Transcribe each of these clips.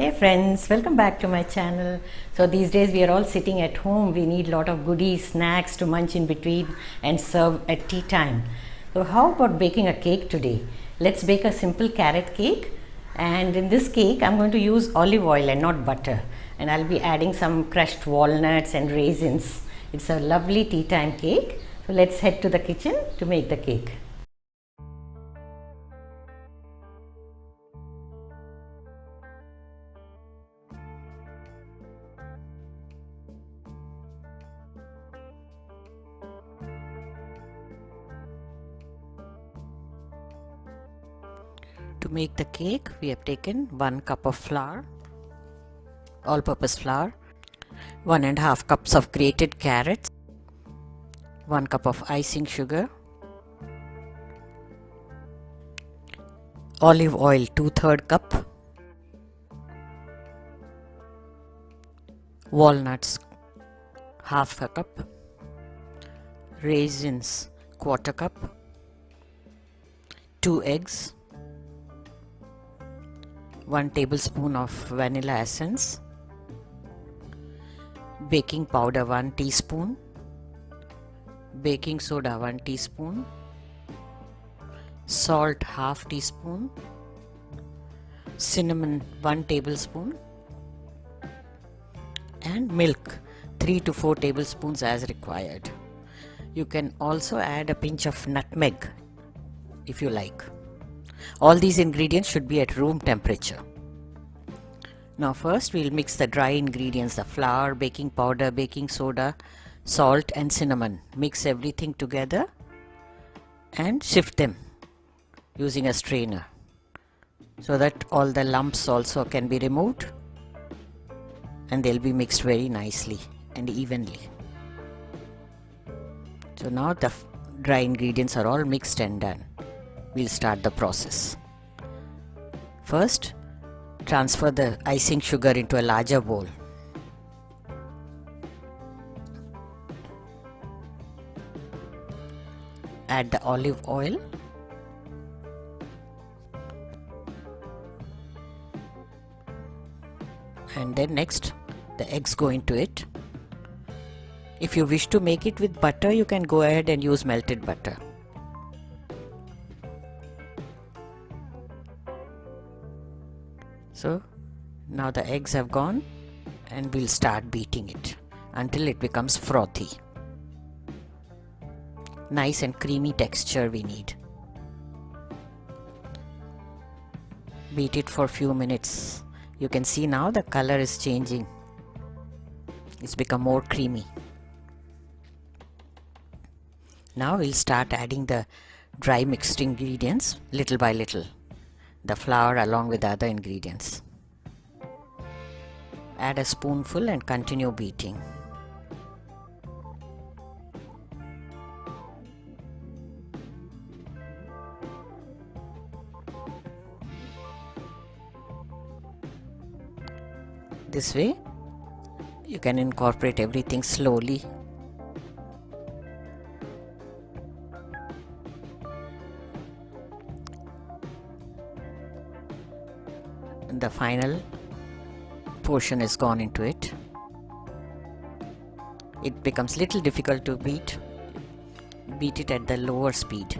Hey friends, welcome back to my channel. So these days we are all sitting at home. We need a lot of goodies, snacks to munch in between and serve at tea time. So how about baking a cake today? Let's bake a simple carrot cake. And in this cake I'm going to use olive oil and not butter. And I'll be adding some crushed walnuts and raisins. It's a lovely tea time cake. So let's head to the kitchen to make the cake. To make the cake, we have taken 1 cup of flour, all-purpose flour, 1.5 cups of grated carrots, 1 cup of icing sugar, olive oil 2/3 cup, walnuts 1/2 cup, raisins 1/4 cup, 2 eggs, 1 tablespoon of vanilla essence, baking powder 1 teaspoon, baking soda 1 teaspoon, salt 1/2 teaspoon, cinnamon 1 tablespoon, and milk 3 to 4 tablespoons as required. You can also add a pinch of nutmeg if you like. All these ingredients should be at room temperature. Now first we'll mix the dry ingredients, the flour, baking powder, baking soda, salt and cinnamon. Mix everything together and sift them using a strainer so that all the lumps also can be removed and they'll be mixed very nicely and evenly. So now the dry ingredients are all mixed and done. We'll start the process. First, transfer the icing sugar into a larger bowl. Add the olive oil. And then next, the eggs go into it. If you wish to make it with butter, you can go ahead and use melted butter. So now the eggs have gone and we'll start beating it until it becomes frothy. Nice and creamy texture we need. Beat it for a few minutes. You can see now the color is changing. It's become more creamy. Now we'll start adding the dry mixed ingredients little by little. The flour along with the other ingredients. Add a spoonful and continue beating. This way you can incorporate everything slowly. The final portion is gone into it. It becomes little difficult to beat. Beat it at the lower speed.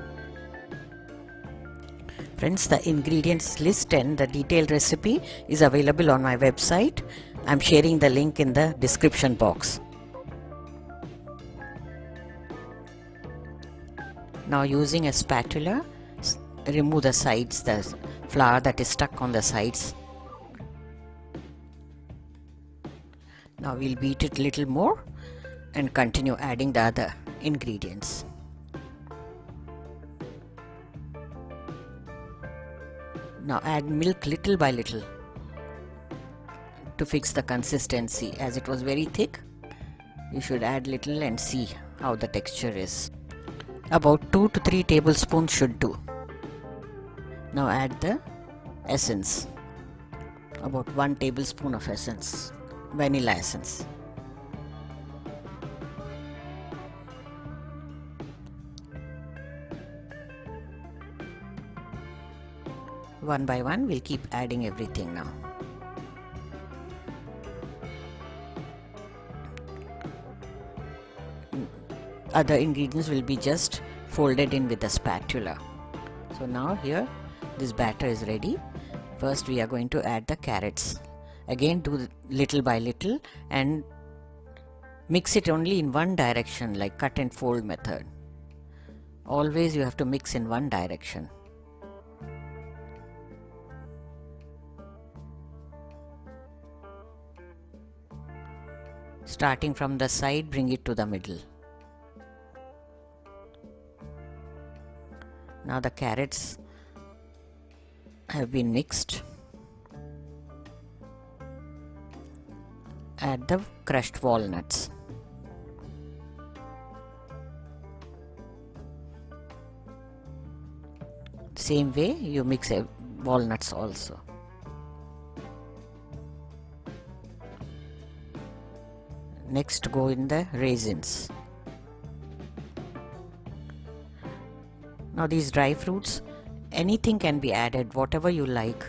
Friends, the ingredients list and the detailed recipe is available on my website. I'm sharing the link in the description box. Now using a spatula, remove the sides, the flour that is stuck on the sides. Now we'll beat it a little more and continue adding the other ingredients. Now add milk little by little to fix the consistency. As it was very thick, you should add little and see how the texture is. About 2 to 3 tablespoons should do. Now add the essence. About 1 tablespoon of essence. Vanilla essence. One by one we'll keep adding everything now. other ingredients will be just folded in with a spatula. So now here this batter is ready. First we are going to add the carrots. Again do little by little and mix it only in one direction, like cut and fold method. Always you have to mix in one direction. Starting from the side, bring it to the middle. Now the carrots have been mixed. Add the crushed walnuts. Same way you mix walnuts also. Next go in the raisins. Now these dry fruits, anything can be added, whatever you like.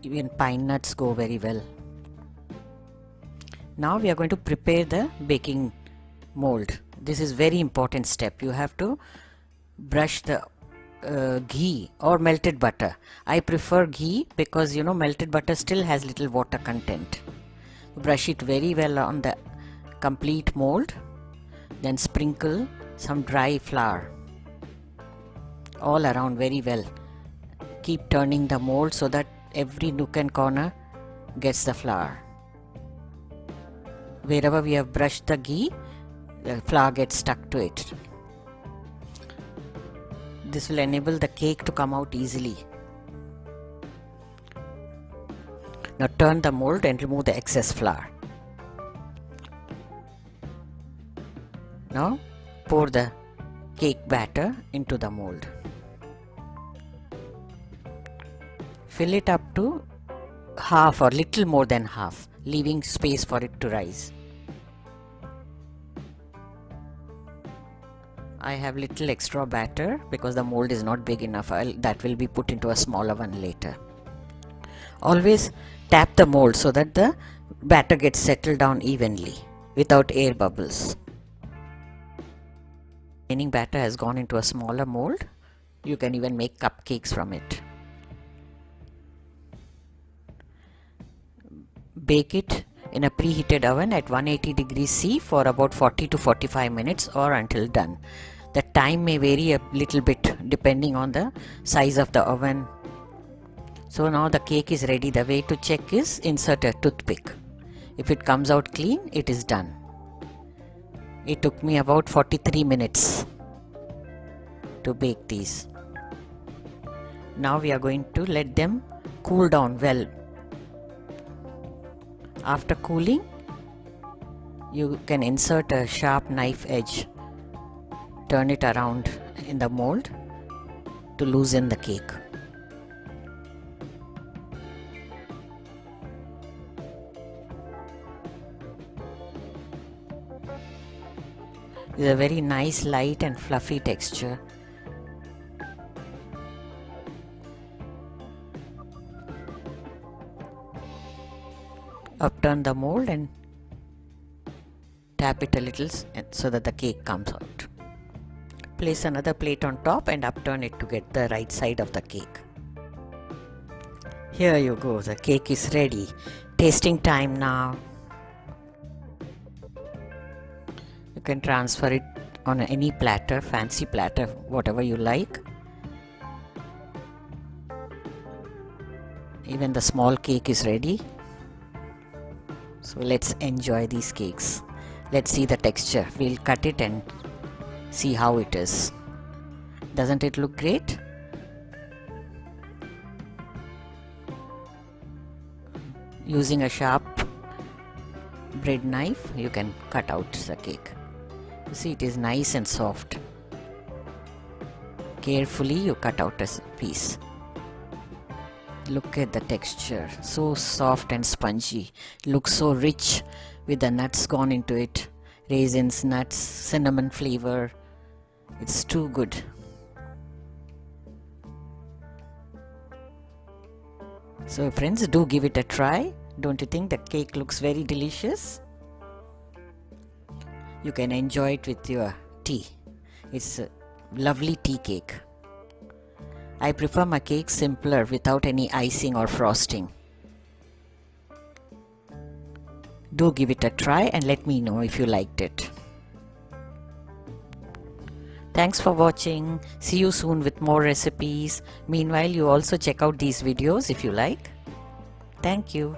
Even pine nuts go very well. Now we are going to prepare the baking mold. This is very important step. You have to brush the ghee or melted butter. I prefer ghee because melted butter still has little water content. Brush it very well on the complete mold, then sprinkle some dry flour all around very well. Keep turning the mold so that every nook and corner gets the flour. Wherever we have brushed the ghee, the flour gets stuck to it. This will enable the cake to come out easily. Now turn the mold and remove the excess flour. Now pour the cake batter into the mold. Fill it up to half or little more than half, leaving space for it to rise. I have little extra batter because the mold is not big enough. That will be put into a smaller one later. Always tap the mold so that the batter gets settled down evenly without air bubbles. Remaining batter has gone into a smaller mold. You can even make cupcakes from it. Bake it in a preheated oven at 180 degrees C for about 40 to 45 minutes or until done. The time may vary a little bit depending on the size of the oven. So now the cake is ready. The way to check is insert a toothpick. If it comes out clean, it is done. It took me about 43 minutes to bake these. Now we are going to let them cool down well. After cooling, you can insert a sharp knife edge, turn it around in the mold to loosen the cake. It's a very nice, light and fluffy texture. Upturn the mold and tap it a little so that the cake comes out. Place another plate on top and upturn it to get the right side of the cake. Here you go, the cake is ready. Tasting time now. You can transfer it on any platter, fancy platter, whatever you like. Even the small cake is ready. So let's enjoy these cakes. Let's see the texture. We'll cut it and see how it is. Doesn't it look great? Using a sharp bread knife, you can cut out the cake. You see, it is nice and soft. Carefully you cut out a piece. Look at the texture, so soft and spongy. Looks so rich with the nuts gone into it. Raisins, nuts, cinnamon flavor. It's too good. So friends, do give it a try. Don't you think the cake looks very delicious? You can enjoy it with your tea. It's a lovely tea cake. I prefer my cake simpler without any icing or frosting. Do give it a try and let me know if you liked it. Thanks for watching. See you soon with more recipes. Meanwhile, you also check out these videos if you like. Thank you.